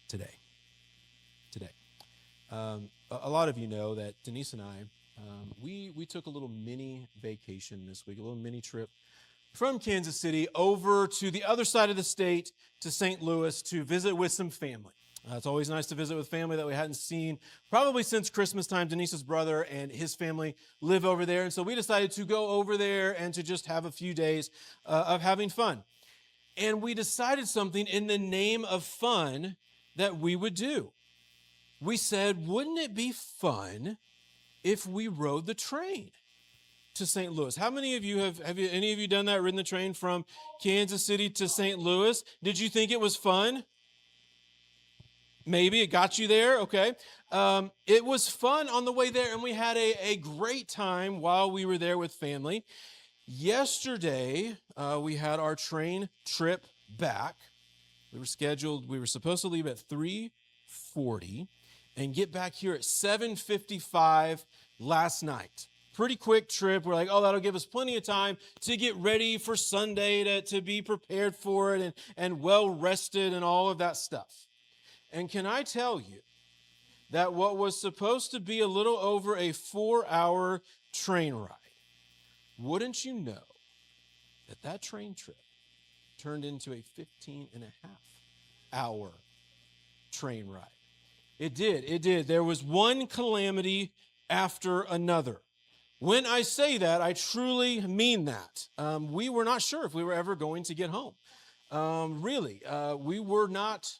today. A lot of you know that Denise and I, we took a little mini vacation this week, a little mini trip from Kansas City over to the other side of the state to St. Louis to visit with some family. It's always nice to visit with family that we hadn't seen probably since Christmas time. Denise's brother and his family live over there, and so we decided to go over there and to just have a few days of having fun. And we decided something in the name of fun that we would do. We said, wouldn't it be fun if we rode the train to St. Louis? How many of you have any of you done that, ridden the train from Kansas City to St. Louis? Did you think it was fun? Maybe it got you there, okay. It was fun on the way there, and we had a great time while we were there with family. Yesterday, we had our train trip back. We were supposed to leave at 3:40 and get back here at 7:55 last night. Pretty quick trip. We're like, oh, that'll give us plenty of time to get ready for Sunday, to be prepared for it and well rested and all of that stuff. And can I tell you that what was supposed to be a little over a 4-hour train ride, wouldn't you know that train trip turned into a 15-and-a-half-hour train ride? It did. There was one calamity after another. When I say that, I truly mean that. We were not sure if we were ever going to get home. We were not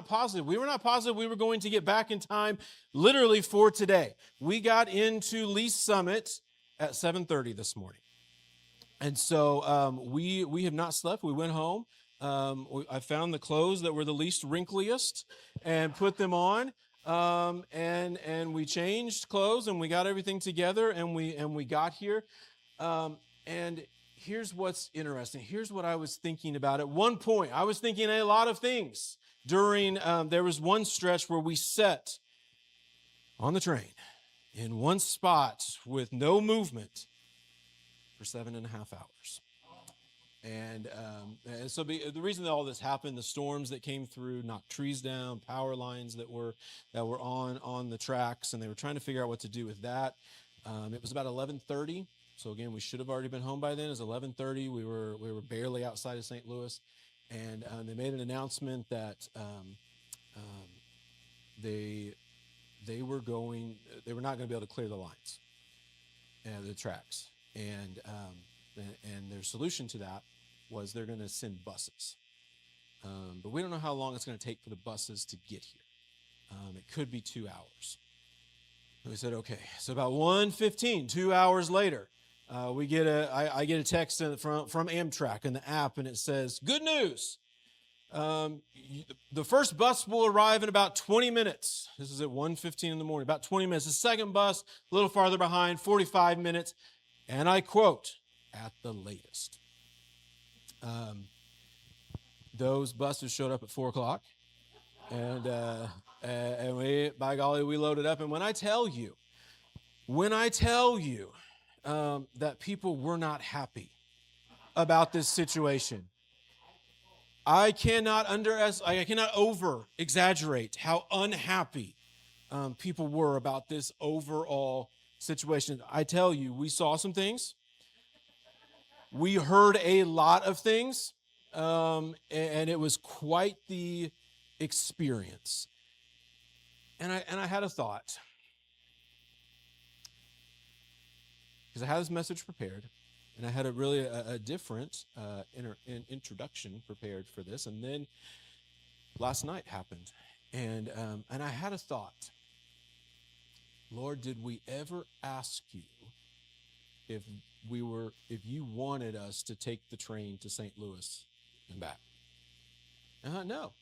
positive. We were not positive we were going to get back in time literally for today. We got into Lee Summit at 7:30 this morning. And so we have not slept. We went home. I found the clothes that were the least wrinkliest and put them on. And we changed clothes and we got everything together and we got here. And here's what's interesting. Here's what I was thinking about. At one point, I was thinking a lot of things during, there was one stretch where we sat on the train in one spot with no movement for 7.5 hours. And so the reason that all this happened, the storms that came through knocked trees down, power lines that were on the tracks, and they were trying to figure out what to do with that. It was about 11:30. So again, we should have already been home by then. It was 11:30. We were barely outside of St. Louis, and they made an announcement that they were not going to be able to clear the lines and the tracks, and their solution to that was they're going to send buses, but we don't know how long it's going to take for the buses to get here. It could be 2 hours. And we said, okay. So about 1:15, 2 hours later. I get a text from Amtrak in the app, and it says, good news. The first bus will arrive in about 20 minutes. This is at 1:15 in the morning, about 20 minutes. The second bus, a little farther behind, 45 minutes. And I quote, at the latest. Those buses showed up at 4 o'clock. And we, by golly, we loaded up. And when I tell you that people were not happy about this situation, I cannot over-exaggerate how unhappy people were about this overall situation. I tell you, we saw some things. We heard a lot of things, and it was quite the experience. And I had a thought. Because I had this message prepared, and I had a different introduction prepared for this, and then last night happened, and I had a thought. Lord, did we ever ask you if you wanted us to take the train to St. Louis and back? No,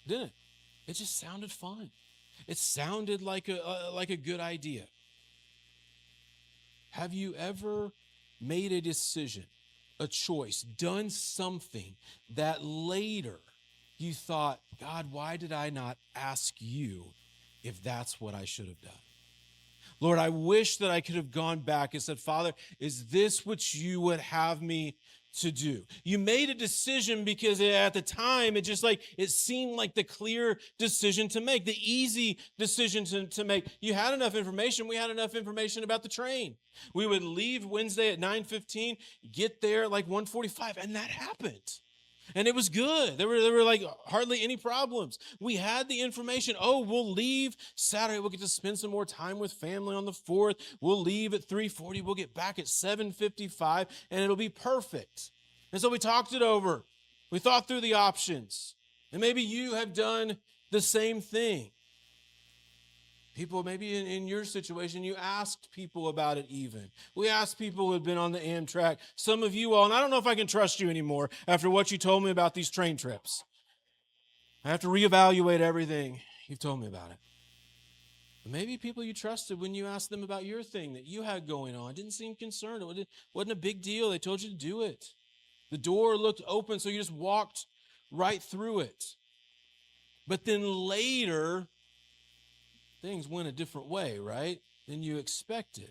didn't. It just sounded fun. It sounded like a good idea. Have you ever made a decision, a choice, done something that later you thought, God, why did I not ask you if that's what I should have done? Lord, I wish that I could have gone back and said, Father, is this what you would have me to do. You made a decision because at the time it seemed like the clear decision to make, the easy decision to make. You had enough information. We had enough information about the train. We would leave Wednesday at 9:15, get there at like 1:45, and that happened. And it was good. There were like hardly any problems. We had the information. Oh, we'll leave Saturday. We'll get to spend some more time with family on the 4th. We'll leave at 3:40. We'll get back at 7:55, and it'll be perfect. And so we talked it over. We thought through the options. And maybe you have done the same thing. People, maybe in your situation, you asked people about it even. We asked people who had been on the Amtrak. Some of you all, and I don't know if I can trust you anymore after what you told me about these train trips. I have to reevaluate everything you've told me about it. But maybe people you trusted when you asked them about your thing that you had going on didn't seem concerned. It wasn't a big deal. They told you to do it. The door looked open, so you just walked right through it. But then later, things went a different way, right, than you expected.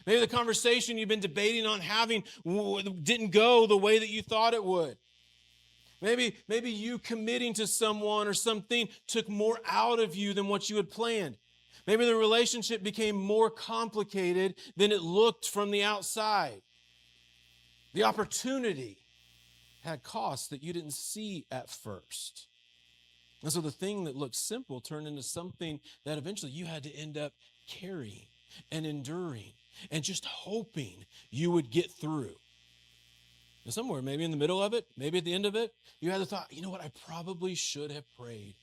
Maybe the conversation you've been debating on having didn't go the way that you thought it would. Maybe you committing to someone or something took more out of you than what you had planned. Maybe the relationship became more complicated than it looked from the outside. The opportunity had costs that you didn't see at first. And so the thing that looked simple turned into something that eventually you had to end up carrying and enduring and just hoping you would get through. And somewhere, maybe in the middle of it, maybe at the end of it, you had the thought, you know what, I probably should have prayed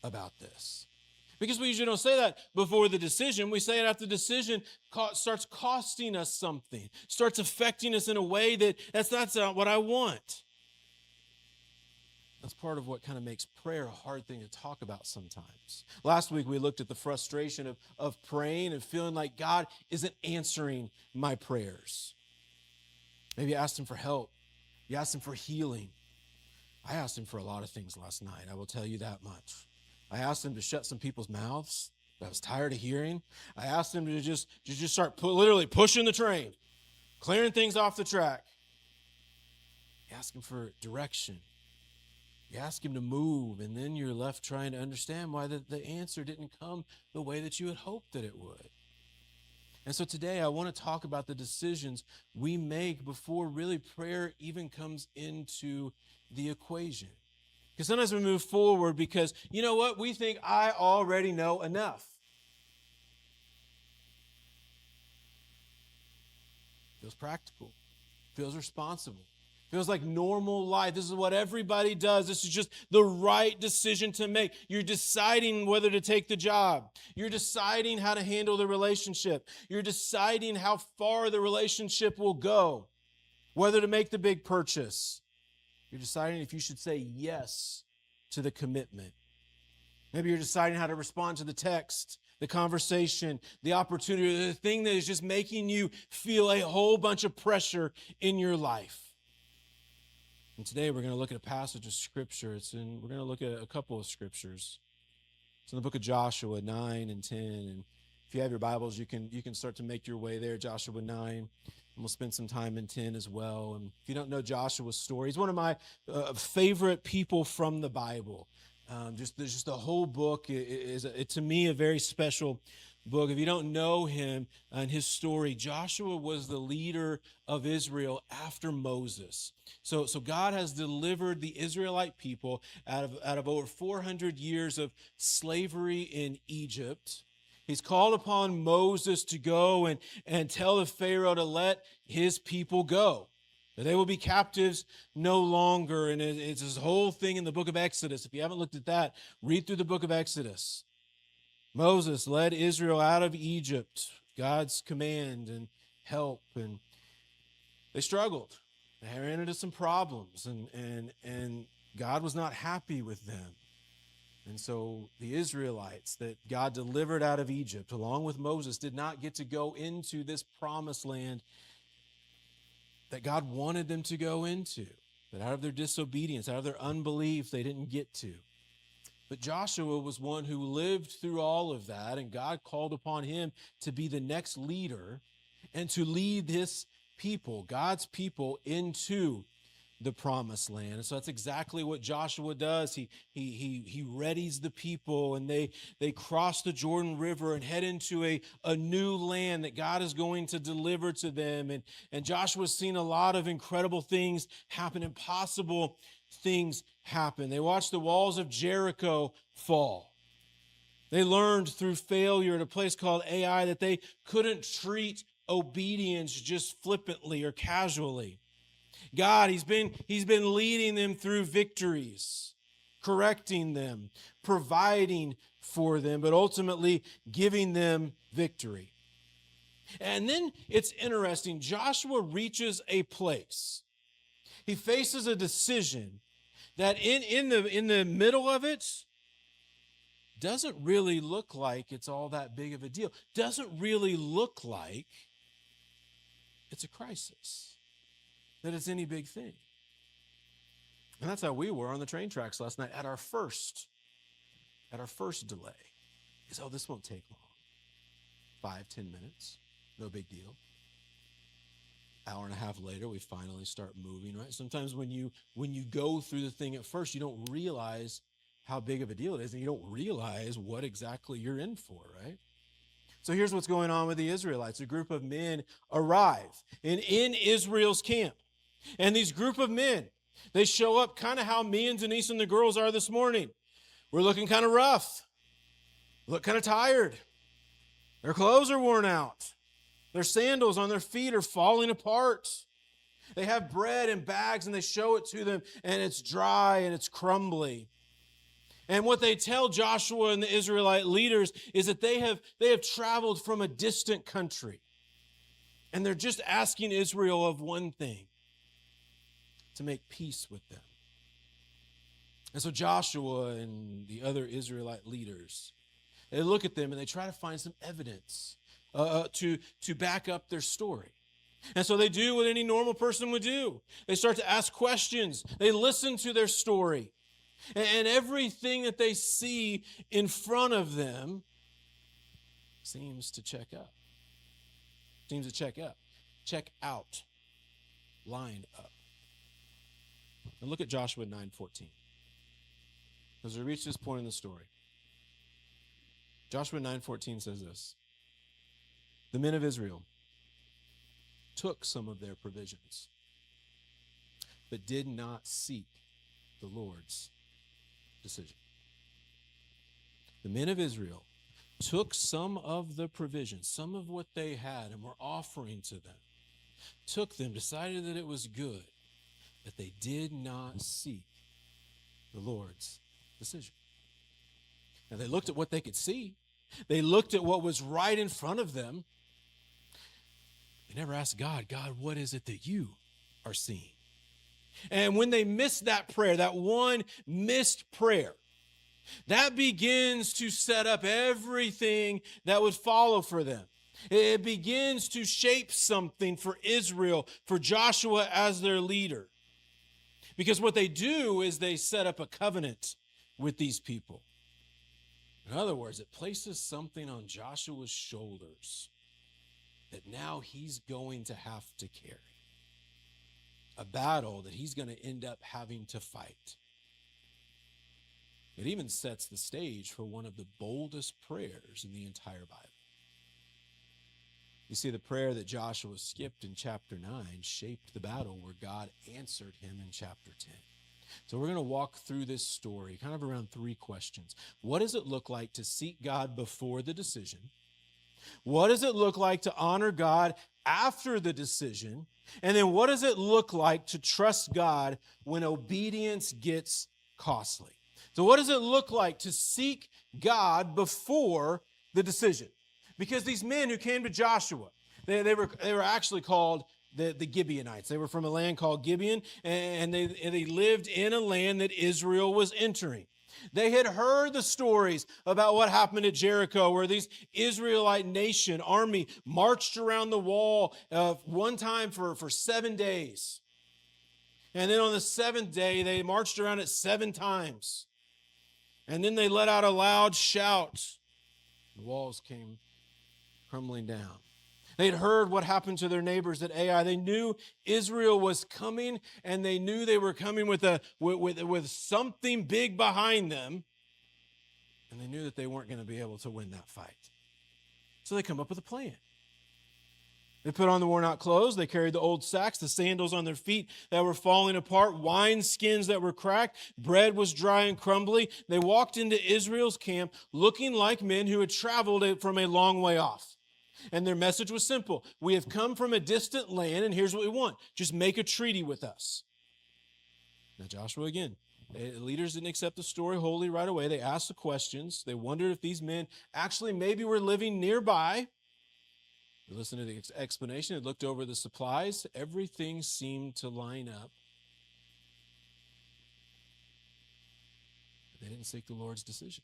about this. Because we usually don't say that before the decision. We say it after the decision starts costing us something, starts affecting us in a way that's not what I want. That's part of what kind of makes prayer a hard thing to talk about sometimes. Last week, we looked at the frustration of praying and feeling like God isn't answering my prayers. Maybe you asked him for help. You asked him for healing. I asked him for a lot of things last night, I will tell you that much. I asked him to shut some people's mouths that I was tired of hearing. I asked him to just start literally pushing the train, clearing things off the track. You ask him for direction. You ask him to move, and then you're left trying to understand why the answer didn't come the way that you had hoped that it would. And so today I want to talk about the decisions we make before really prayer even comes into the equation. Because sometimes we move forward because, you know what, we think I already know enough. Feels practical, feels responsible. Feels like normal life. This is what everybody does. This is just the right decision to make. You're deciding whether to take the job. You're deciding how to handle the relationship. You're deciding how far the relationship will go, whether to make the big purchase. You're deciding if you should say yes to the commitment. Maybe you're deciding how to respond to the text, the conversation, the opportunity, the thing that is just making you feel a whole bunch of pressure in your life. And today we're going to look at a passage of Scripture. We're going to look at a couple of Scriptures. It's in the book of Joshua 9 and 10. And if you have your Bibles, you can start to make your way there, Joshua 9. And we'll spend some time in 10 as well. And if you don't know Joshua's story, he's one of my favorite people from the Bible. Just the whole book is to me, a very special book. If you don't know him and his story, Joshua was the leader of Israel after Moses. So God has delivered the Israelite people out of over 400 years of slavery in Egypt. He's called upon Moses to go and tell the Pharaoh to let his people go. That they will be captives no longer. And it's this whole thing in the book of Exodus. If you haven't looked at that, read through the book of Exodus. Moses led Israel out of Egypt, God's command and help, and they struggled. They ran into some problems, and God was not happy with them. And so the Israelites that God delivered out of Egypt, along with Moses, did not get to go into this promised land that God wanted them to go into. That out of their disobedience, out of their unbelief, they didn't get to. But Joshua was one who lived through all of that, and God called upon him to be the next leader and to lead this people, God's people, into the promised land. And so that's exactly what Joshua does. He readies the people, and they cross the Jordan River and head into a new land that God is going to deliver to them. And Joshua's seen a lot of incredible things happen, impossible things happen. They watched the walls of Jericho fall. They learned through failure at a place called Ai that they couldn't treat obedience just flippantly or casually. God, He's been leading them through victories, correcting them, providing for them, but ultimately giving them victory. And then it's interesting, Joshua reaches a place. He faces a decision that in the middle of it doesn't really look like it's all that big of a deal. Doesn't really look like it's a crisis, that it's any big thing. And that's how we were on the train tracks last night at our first delay. Is, this won't take long. 5-10 minutes, no big deal. Hour and a half later, we finally start moving, right? Sometimes when you go through the thing at first, you don't realize how big of a deal it is, and you don't realize what exactly you're in for, right? So here's what's going on with the Israelites. A group of men arrive in Israel's camp. And these group of men, they show up kind of how me and Denise and the girls are this morning. We're looking kind of rough. Look kind of tired. Their clothes are worn out. Their sandals on their feet are falling apart. They have bread in bags and they show it to them, and it's dry and it's crumbly. And what they tell Joshua and the Israelite leaders is that they have traveled from a distant country. And they're just asking Israel of one thing: to make peace with them. And so Joshua and the other Israelite leaders, they look at them and they try to find some evidence to back up their story. And so they do what any normal person would do. They start to ask questions. They listen to their story. And everything that they see in front of them seems to check up. Check out. Line up. And look at Joshua 9:14. As we reach this point in the story, Joshua 9:14 says this: the men of Israel took some of their provisions, but did not seek the Lord's decision. The men of Israel took some of the provisions, some of what they had and were offering to them, took them, decided that it was good, but they did not seek the Lord's decision. Now, they looked at what they could see. They looked at what was right in front of them. They never asked God, what is it that you are seeing? And when they missed that prayer, that one missed prayer, that begins to set up everything that would follow for them. It begins to shape something for Israel, for Joshua as their leader. Because what they do is they set up a covenant with these people. In other words, it places something on Joshua's shoulders that now he's going to have to carry. A battle that he's going to end up having to fight. It even sets the stage for one of the boldest prayers in the entire Bible. You see, the prayer that Joshua skipped in chapter 9 shaped the battle where God answered him in chapter 10. So we're going to walk through this story kind of around three questions. What does it look like to seek God before the decision? What does it look like to honor God after the decision? And then what does it look like to trust God when obedience gets costly? So what does it look like to seek God before the decision? Because these men who came to Joshua, they were actually called the Gibeonites. They were from a land called Gibeon, and they lived in a land that Israel was entering. They had heard the stories about what happened at Jericho, where these Israelite nation army marched around the wall one time for 7 days. And then on the seventh day, they marched around it 7 times. And then they let out a loud shout. The walls came crumbling down. They'd heard what happened to their neighbors at Ai. They knew Israel was coming, and they knew they were coming with something big behind them, and they knew that they weren't going to be able to win that fight. So they come up with a plan. They put on the worn-out clothes. They carried the old sacks, the sandals on their feet that were falling apart, wine skins that were cracked, bread was dry and crumbly. They walked into Israel's camp looking like men who had traveled from a long way off. And their message was simple. We have come from a distant land, and here's what we want. Just make a treaty with us. Now, Joshua, again, the leaders didn't accept the story wholly right away. They asked the questions. They wondered if these men actually maybe were living nearby. They listened to the explanation. They looked over the supplies. Everything seemed to line up. But they didn't seek the Lord's decision.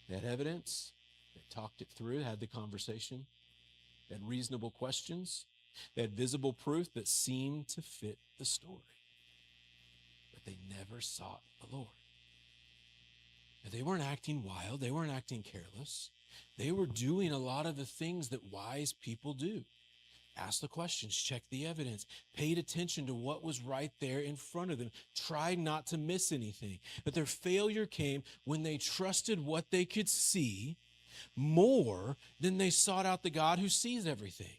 They had evidence. They talked it through, had the conversation. They had reasonable questions. They had visible proof that seemed to fit the story. But they never sought the Lord. Now, they weren't acting wild. They weren't acting careless. They were doing a lot of the things that wise people do. Asked the questions, checked the evidence, paid attention to what was right there in front of them, tried not to miss anything. But their failure came when they trusted what they could see more than they sought out the God who sees everything.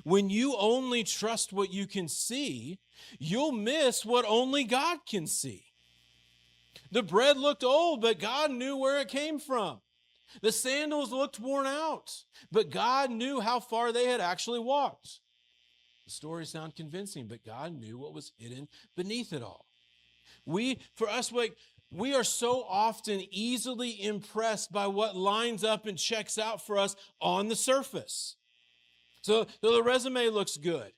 When you only trust what you can see, you'll miss what only God can see. The bread looked old, but God knew where it came from. The sandals looked worn out, but God knew how far they had actually walked. The stories sound convincing, but God knew what was hidden beneath it all. We are so often easily impressed by what lines up and checks out for us on the surface. So the resume looks good.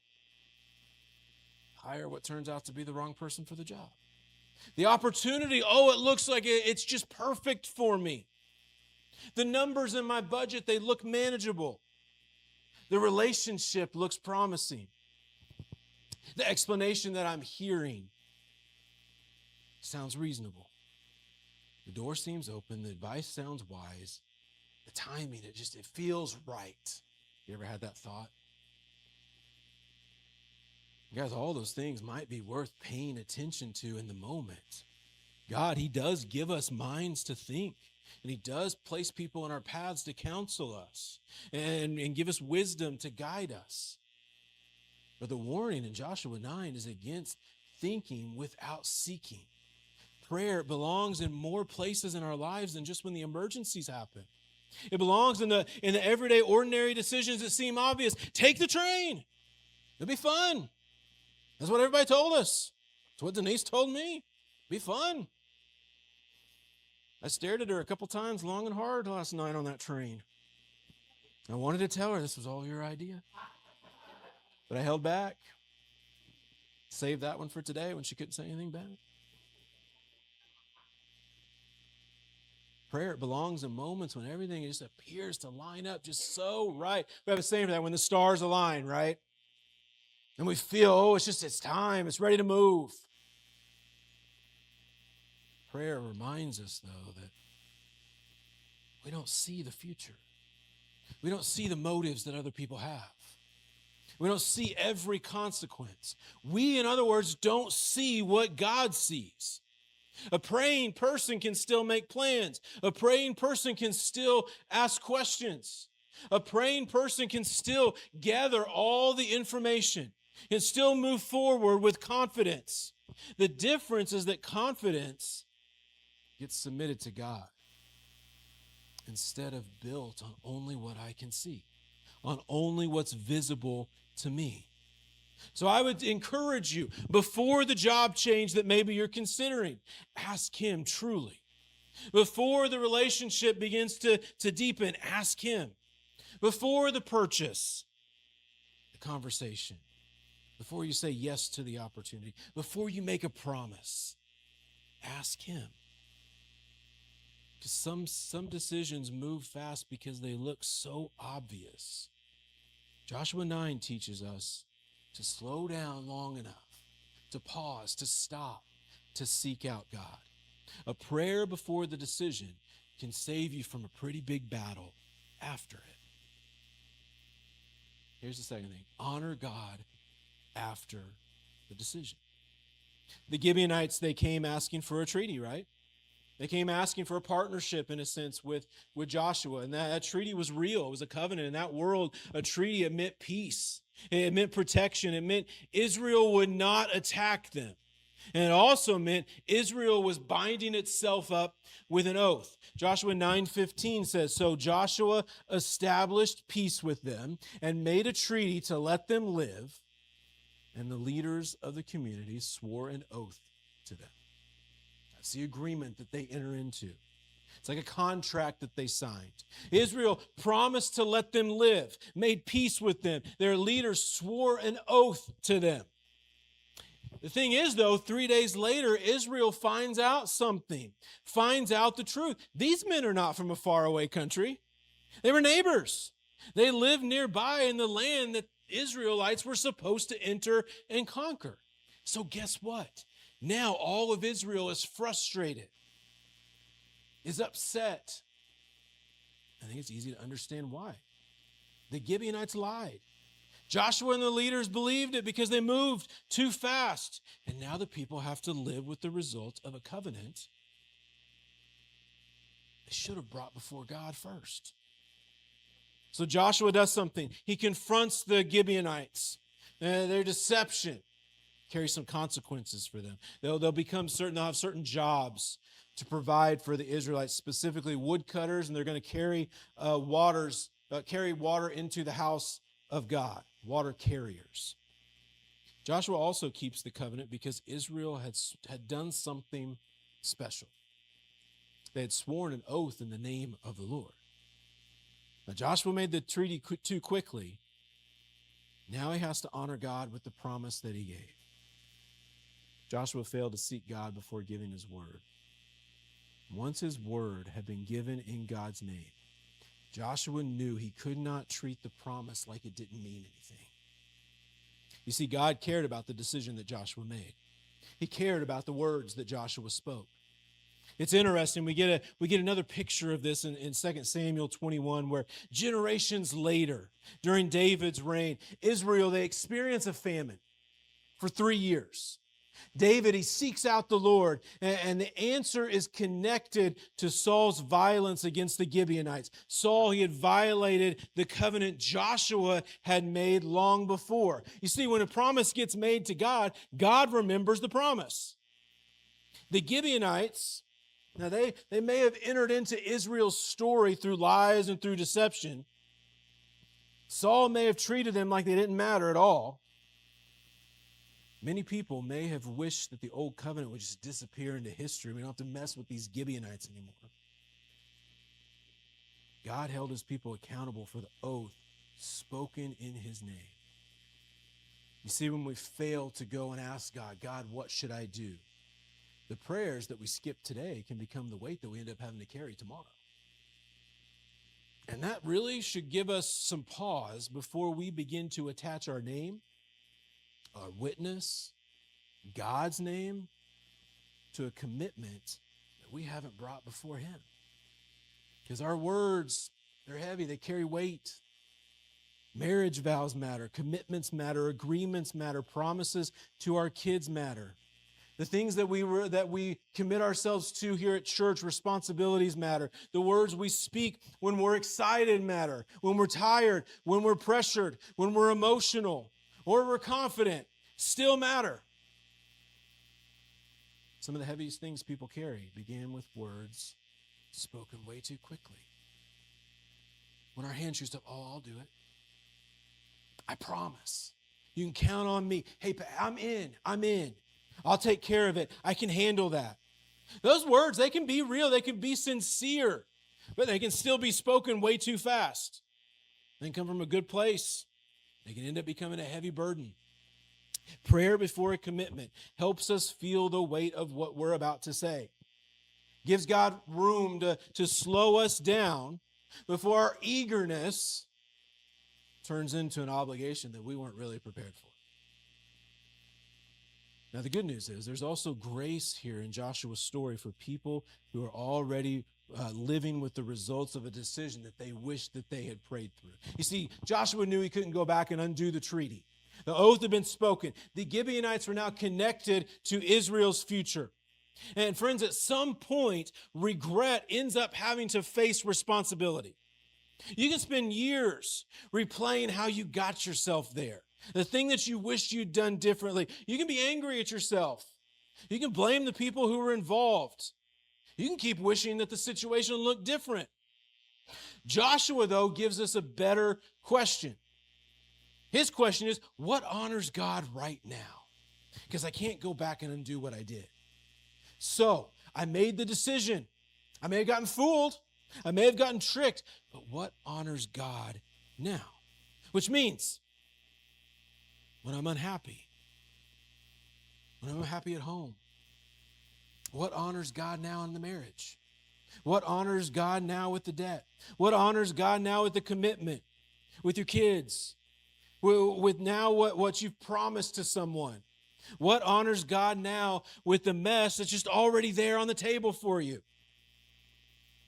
Hire what turns out to be the wrong person for the job. The opportunity, it looks like it's just perfect for me. The numbers in my budget, they look manageable. The relationship looks promising. The explanation that I'm hearing sounds reasonable. The door seems open. The advice sounds wise. The timing, it feels right. You ever had that thought? Guys, all those things might be worth paying attention to in the moment. God, He does give us minds to think. And He does place people in our paths to counsel us and give us wisdom to guide us. But the warning in Joshua 9 is against thinking without seeking. Prayer belongs in more places in our lives than just when the emergencies happen. It belongs in the everyday, ordinary decisions that seem obvious. Take the train. It'll be fun. That's what everybody told us. That's what Denise told me. Be fun. I stared at her a couple times long and hard last night on that train. I wanted to tell her this was all your idea. But I held back. Saved that one for today when she couldn't say anything back. Prayer belongs in moments when everything just appears to line up just so right. We have a saying for that, when the stars align, right? And we feel, it's time. It's ready to move. Prayer reminds us, though, that we don't see the future. We don't see the motives that other people have. We don't see every consequence. We, in other words, don't see what God sees. A praying person can still make plans. A praying person can still ask questions. A praying person can still gather all the information and still move forward with confidence. The difference is that confidence gets submitted to God instead of built on only what I can see, on only what's visible to me. So I would encourage you, before the job change that maybe you're considering, ask Him truly. Before the relationship begins to deepen, ask Him. Before the purchase, the conversation. Before you say yes to the opportunity. Before you make a promise, ask Him. Because some decisions move fast because they look so obvious. Joshua 9 teaches us to slow down long enough, to pause, to stop, to seek out God. A prayer before the decision can save you from a pretty big battle after it. Here's the second thing. Honor God after the decision. The Gibeonites, they came asking for a treaty, right? They came asking for a partnership, in a sense, with Joshua. And that treaty was real. It was a covenant. In that world, a treaty, it meant peace. It meant protection. It meant Israel would not attack them. And it also meant Israel was binding itself up with an oath. Joshua 9:15 says, "So Joshua established peace with them and made a treaty to let them live, and the leaders of the community swore an oath to them." That's the agreement that they enter into. It's like a contract that they signed. Israel promised to let them live, made peace with them. Their leaders swore an oath to them. The thing is, though, 3 days later, Israel finds out something, finds out the truth. These men are not from a faraway country. They were neighbors. They lived nearby in the land that Israelites were supposed to enter and conquer. So guess what? Now all of Israel is frustrated, is upset. I think it's easy to understand why. The Gibeonites lied. Joshua and the leaders believed it because they moved too fast. And now the people have to live with the result of a covenant they should have brought before God first. So Joshua does something. He confronts the Gibeonites. Their deception carries some consequences for them. They'll have certain jobs to provide for the Israelites, specifically woodcutters, and they're going to carry water into the house of God, water carriers. Joshua also keeps the covenant because Israel had done something special. They had sworn an oath in the name of the Lord. Now, Joshua made the treaty too quickly. Now he has to honor God with the promise that he gave. Joshua failed to seek God before giving his word. Once his word had been given in God's name, Joshua knew he could not treat the promise like it didn't mean anything. You see, God cared about the decision that Joshua made. He cared about the words that Joshua spoke. It's interesting. We get another picture of this in 2 Samuel 21, where generations later, during David's reign, Israel, they experience a famine for 3 years. David, he seeks out the Lord, and the answer is connected to Saul's violence against the Gibeonites. Saul, he had violated the covenant Joshua had made long before. You see, when a promise gets made to God, God remembers the promise. The Gibeonites, now they may have entered into Israel's story through lies and through deception. Saul may have treated them like they didn't matter at all. Many people may have wished that the old covenant would just disappear into history. We don't have to mess with these Gibeonites anymore. God held his people accountable for the oath spoken in his name. You see, when we fail to go and ask God, God, what should I do? The prayers that we skip today can become the weight that we end up having to carry tomorrow. And that really should give us some pause before we begin to attach our name, our witness, God's name, to a commitment that we haven't brought before him. Because our words, they're heavy, they carry weight. Marriage vows matter, commitments matter, agreements matter, promises to our kids matter. The things that we commit ourselves to here at church, responsibilities matter. The words we speak when we're excited matter, when we're tired, when we're pressured, when we're emotional, or we're confident, still matter. Some of the heaviest things people carry began with words spoken way too quickly. When our hand shoots up, oh, I'll do it. I promise. You can count on me. Hey, I'm in. I'll take care of it. I can handle that. Those words, they can be real. They can be sincere, but they can still be spoken way too fast. They can come from a good place. They can end up becoming a heavy burden. Prayer before a commitment helps us feel the weight of what we're about to say. Gives God room to slow us down before our eagerness turns into an obligation that we weren't really prepared for. Now, the good news is there's also grace here in Joshua's story for people who are already living with the results of a decision that they wished that they had prayed through. You see, Joshua knew he couldn't go back and undo the treaty. The oath had been spoken. The Gibeonites were now connected to Israel's future. And friends, at some point, regret ends up having to face responsibility. You can spend years replaying how you got yourself there, the thing that you wished you'd done differently. You can be angry at yourself. You can blame the people who were involved. You can keep wishing that the situation looked different. Joshua, though, gives us a better question. His question is, what honors God right now? Because I can't go back and undo what I did. So, I made the decision. I may have gotten fooled. I may have gotten tricked. But what honors God now? Which means, when I'm unhappy, when I'm unhappy at home, what honors God now in the marriage? What honors God now with the debt? What honors God now with the commitment, with your kids, with now what you've promised to someone? What honors God now with the mess that's just already there on the table for you?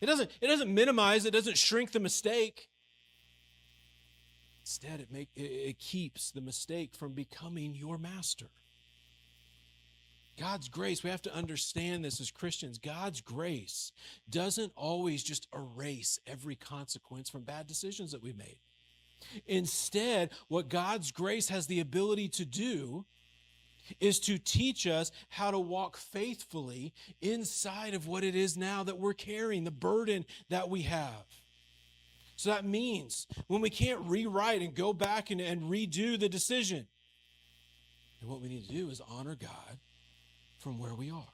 It doesn't minimize, it doesn't shrink the mistake. Instead, it keeps the mistake from becoming your master. God's grace, we have to understand this as Christians. God's grace doesn't always just erase every consequence from bad decisions that we've made. Instead, what God's grace has the ability to do is to teach us how to walk faithfully inside of what it is now that we're carrying, the burden that we have. So that means when we can't rewrite and go back and redo the decision, and what we need to do is honor God from where we are.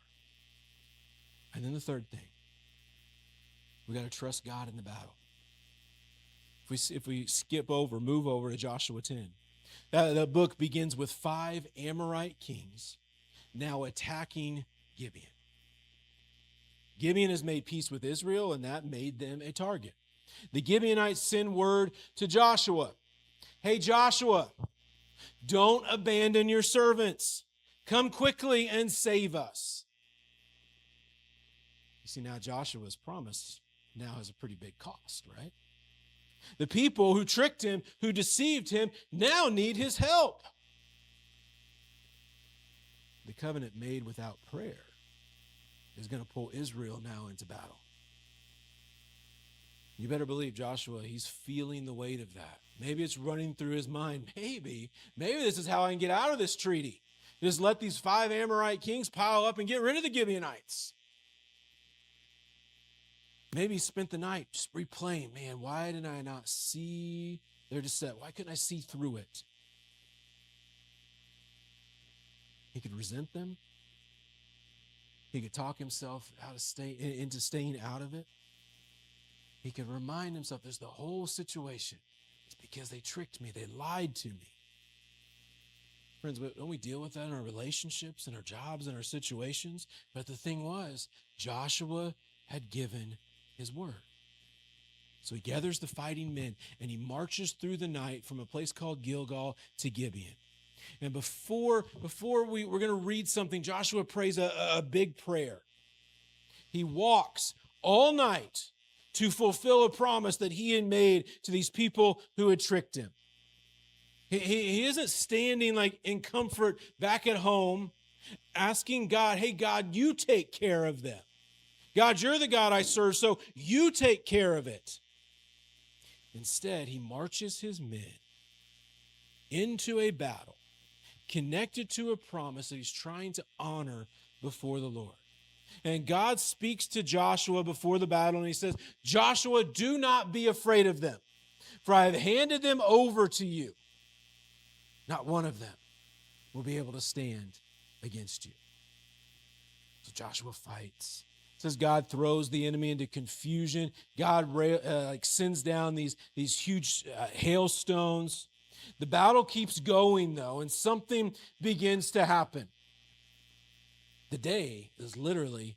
And then the third thing, we got to trust God in the battle. If we move over to Joshua 10, the book begins with 5 Amorite kings now attacking Gibeon. Gibeon has made peace with Israel, and that made them a target. The Gibeonites send word to Joshua. Hey, Joshua, don't abandon your servants. Come quickly and save us. You see, now Joshua's promise now has a pretty big cost, right? The people who tricked him, who deceived him, now need his help. The covenant made without prayer is going to pull Israel now into battle. You better believe Joshua, he's feeling the weight of that. Maybe it's running through his mind. Maybe this is how I can get out of this treaty. Just let these 5 Amorite kings pile up and get rid of the Gibeonites. Maybe he spent the night just replaying, man, why did I not see their descent? Why couldn't I see through it? He could resent them. He could talk himself into staying out of it. He could remind himself there's the whole situation. It's because they tricked me. They lied to me. Friends, don't we deal with that in our relationships, in our jobs, in our situations? But the thing was, Joshua had given his word. So he gathers the fighting men, and he marches through the night from a place called Gilgal to Gibeon. And before we're going to read something, Joshua prays a big prayer. He walks all night to fulfill a promise that he had made to these people who had tricked him. He isn't standing like in comfort back at home asking God, hey, God, you take care of them. God, you're the God I serve, so you take care of it. Instead, he marches his men into a battle connected to a promise that he's trying to honor before the Lord. And God speaks to Joshua before the battle, and he says, Joshua, do not be afraid of them, for I have handed them over to you. Not one of them will be able to stand against you. So Joshua fights. It says God throws the enemy into confusion. God sends down these huge hailstones. The battle keeps going, though, and something begins to happen. The day is literally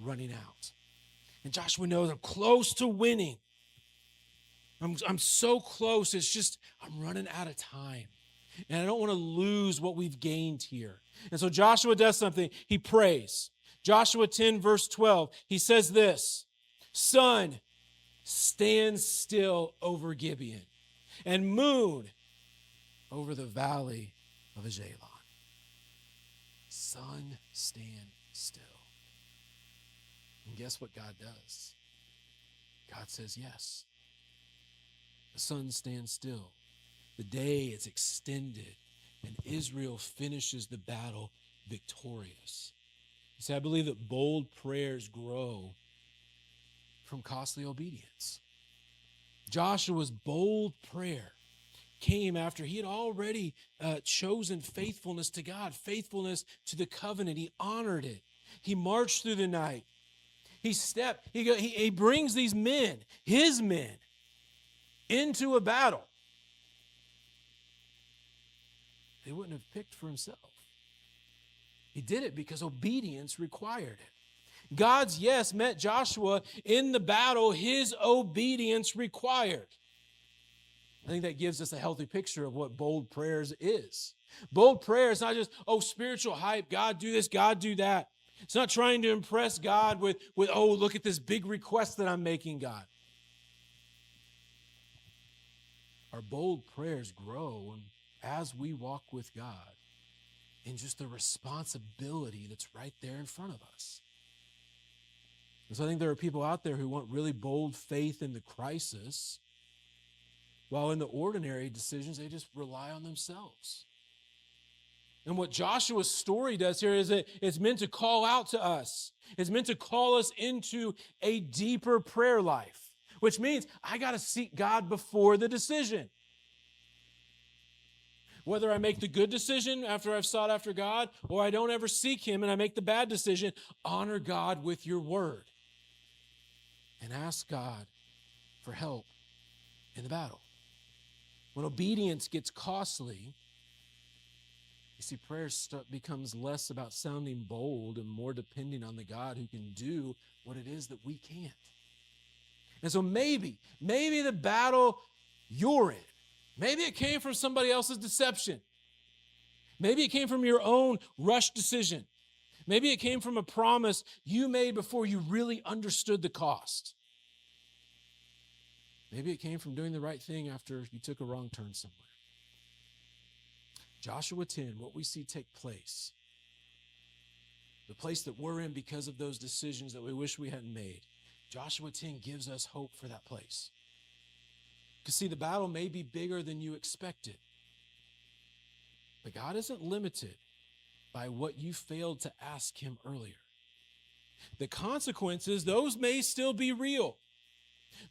running out. And Joshua knows I'm close to winning. I'm so close. It's just I'm running out of time. And I don't want to lose what we've gained here. And so Joshua does something. He prays. Joshua 10, verse 12, he says this, sun, stand still over Gibeon, and moon over the valley of Ajalon. Sun, stand still. And guess what God does? God says yes. The sun stands still. The day is extended, and Israel finishes the battle victorious. You see, I believe that bold prayers grow from costly obedience. Joshua's bold prayer came after he had already chosen faithfulness to God, faithfulness to the covenant. He honored it. He marched through the night. He brings these men, his men, into a battle he wouldn't have picked for himself. He did it because obedience required it. God's yes met Joshua in the battle his obedience required. I think that gives us a healthy picture of what bold prayers is. Bold prayer is not just, spiritual hype, God do this, God do that. It's not trying to impress God with look at this big request that I'm making, God. Our bold prayers grow as we walk with God in just the responsibility that's right there in front of us. And so I think there are people out there who want really bold faith in the crisis, while in the ordinary decisions, they just rely on themselves. And what Joshua's story does here is that it's meant to call out to us. It's meant to call us into a deeper prayer life, which means I got to seek God before the decision. Whether I make the good decision after I've sought after God, or I don't ever seek him and I make the bad decision, honor God with your word and ask God for help in the battle. When obedience gets costly, you see, prayer becomes less about sounding bold and more depending on the God who can do what it is that we can't. And so maybe the battle you're in, maybe it came from somebody else's deception. Maybe it came from your own rushed decision. Maybe it came from a promise you made before you really understood the cost. Maybe it came from doing the right thing after you took a wrong turn somewhere. Joshua 10, what we see take place, the place that we're in because of those decisions that we wish we hadn't made, Joshua 10 gives us hope for that place. Because see, the battle may be bigger than you expected, but God isn't limited by what you failed to ask him earlier. The consequences, those may still be real,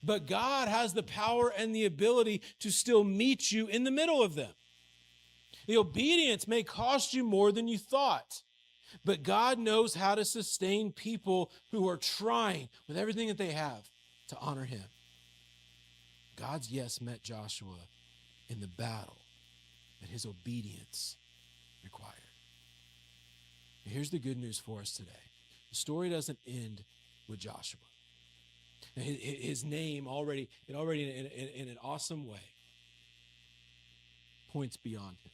but God has the power and the ability to still meet you in the middle of them. The obedience may cost you more than you thought, but God knows how to sustain people who are trying with everything that they have to honor him. God's yes met Joshua in the battle that his obedience required. And here's the good news for us today. The story doesn't end with Joshua. His name already in an awesome way points beyond him.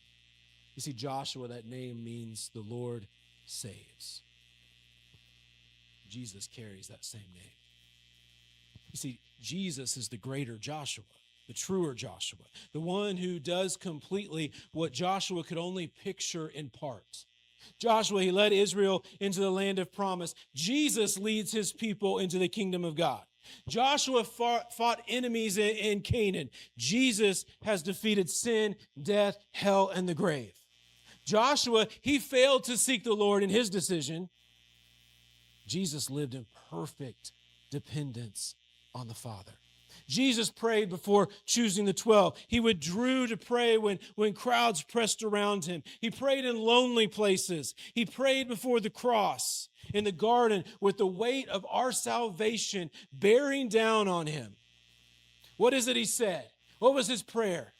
You see, Joshua, that name means the Lord saves. Jesus carries that same name. You see, Jesus is the greater Joshua, the truer Joshua, the one who does completely what Joshua could only picture in part. Joshua, he led Israel into the land of promise. Jesus leads his people into the kingdom of God. Joshua fought enemies in Canaan. Jesus has defeated sin, death, hell, and the grave. Joshua, he failed to seek the Lord in his decision. Jesus lived in perfect dependence on the Father. Jesus prayed before choosing the 12. He withdrew to pray when crowds pressed around him. He prayed in lonely places. He prayed before the cross in the garden with the weight of our salvation bearing down on him. What is it he said? What was his prayer?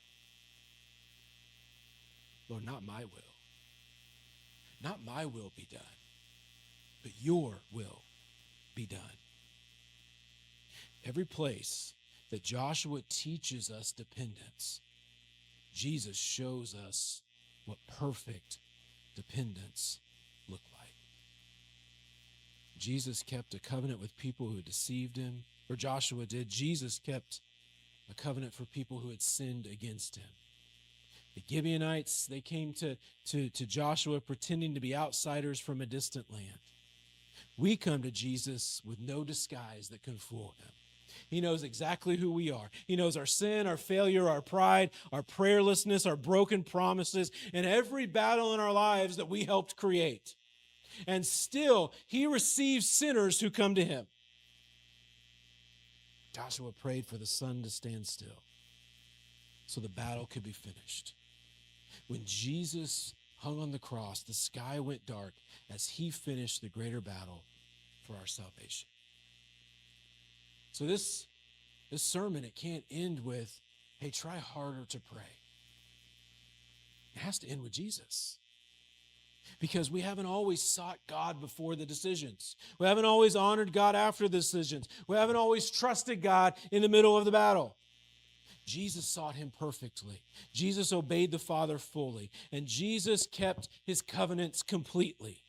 Lord, not my will. Not my will be done, but your will be done. Every place that Joshua teaches us dependence, Jesus shows us what perfect dependence looked like. Jesus kept a covenant with people who had deceived him, or Joshua did. Jesus kept a covenant for people who had sinned against him. The Gibeonites, they came to Joshua pretending to be outsiders from a distant land. We come to Jesus with no disguise that can fool him. He knows exactly who we are. He knows our sin, our failure, our pride, our prayerlessness, our broken promises, and every battle in our lives that we helped create. And still, he receives sinners who come to him. Joshua prayed for the sun to stand still so the battle could be finished. When Jesus hung on the cross, the sky went dark as he finished the greater battle for our salvation. So this sermon, it can't end with, hey, try harder to pray. It has to end with Jesus. Because we haven't always sought God before the decisions. We haven't always honored God after the decisions. We haven't always trusted God in the middle of the battle. Jesus sought him perfectly. Jesus obeyed the Father fully. And Jesus kept his covenants completely.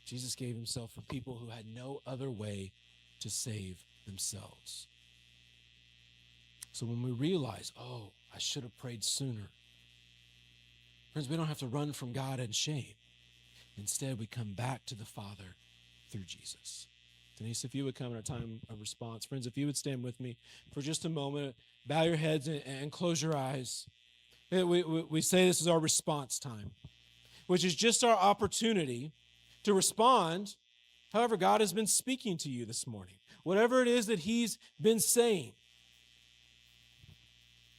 Jesus gave himself for people who had no other way to save themselves. So when we realize, oh, I should have prayed sooner. Friends, we don't have to run from God in shame. Instead, we come back to the Father through Jesus. Denise, if you would come in our time of response. Friends, if you would stand with me for just a moment, bow your heads and close your eyes. We say this is our response time, which is just our opportunity to respond however God has been speaking to you this morning. Whatever it is that he's been saying.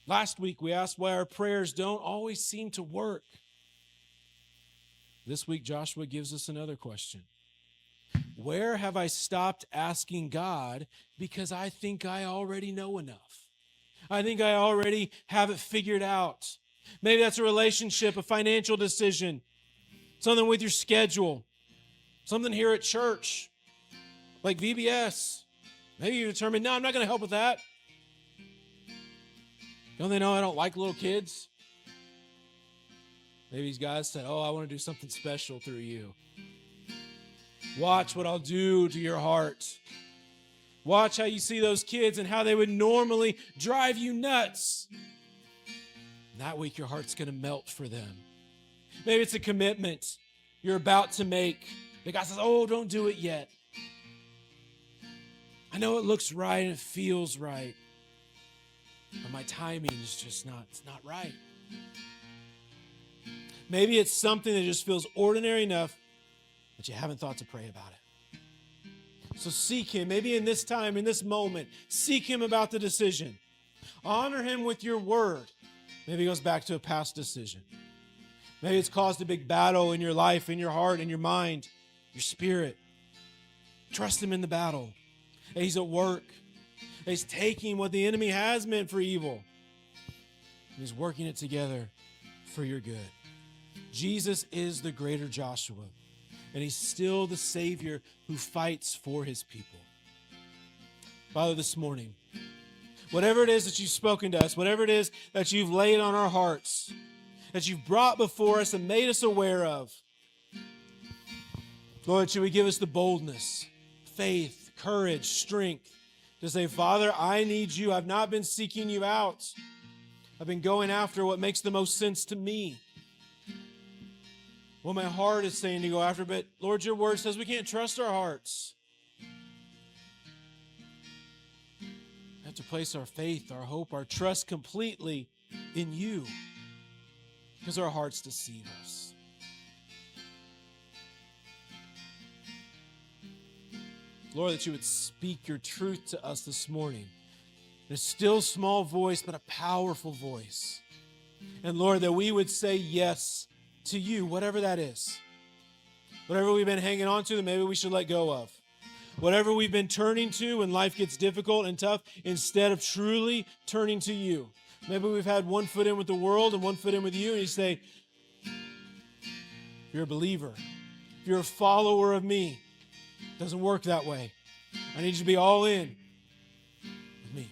Last week, we asked why our prayers don't always seem to work. This week, Joshua gives us another question. Where have I stopped asking God because I think I already know enough? I think I already have it figured out. Maybe that's a relationship, a financial decision, something with your schedule, something here at church, like VBS. Maybe you determine, no, I'm not going to help with that. Don't they know I don't like little kids? Maybe these guys said, oh, I want to do something special through you. Watch what I'll do to your heart. Watch how you see those kids and how they would normally drive you nuts. And that week, your heart's going to melt for them. Maybe it's a commitment you're about to make. The guy says, oh, don't do it yet. I know it looks right and it feels right. But my timing is just not right. Maybe it's something that just feels ordinary enough that you haven't thought to pray about it. So seek him. Maybe in this time, in this moment, seek him about the decision. Honor him with your word. Maybe it goes back to a past decision. Maybe it's caused a big battle in your life, in your heart, in your mind, your spirit. Trust him in the battle. He's at work. He's taking what the enemy has meant for evil. He's working it together for your good. Jesus is the greater Joshua, and he's still the Savior who fights for his people. Father, this morning, whatever it is that you've spoken to us, whatever it is that you've laid on our hearts, that you've brought before us and made us aware of, Lord, should we give us the boldness, faith, courage, strength to say, Father, I need you. I've not been seeking you out. I've been going after what makes the most sense to me. What my heart is saying to go after, but Lord, your word says we can't trust our hearts. We have to place our faith, our hope, our trust completely in you because our hearts deceive us. Lord, that you would speak your truth to us this morning. In a still small voice, but a powerful voice. And Lord, that we would say yes to you, whatever that is. Whatever we've been hanging on to that maybe we should let go of. Whatever we've been turning to when life gets difficult and tough, instead of truly turning to you. Maybe we've had one foot in with the world and one foot in with you, and you say, if you're a believer, if you're a follower of me, it doesn't work that way. I need you to be all in with me.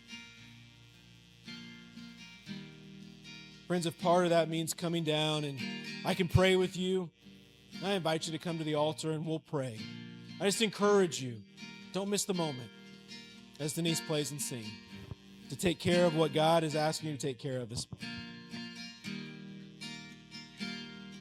Friends, if part of that means coming down and I can pray with you, I invite you to come to the altar and we'll pray. I just encourage you, don't miss the moment as Denise plays and sings, to take care of what God is asking you to take care of this morning.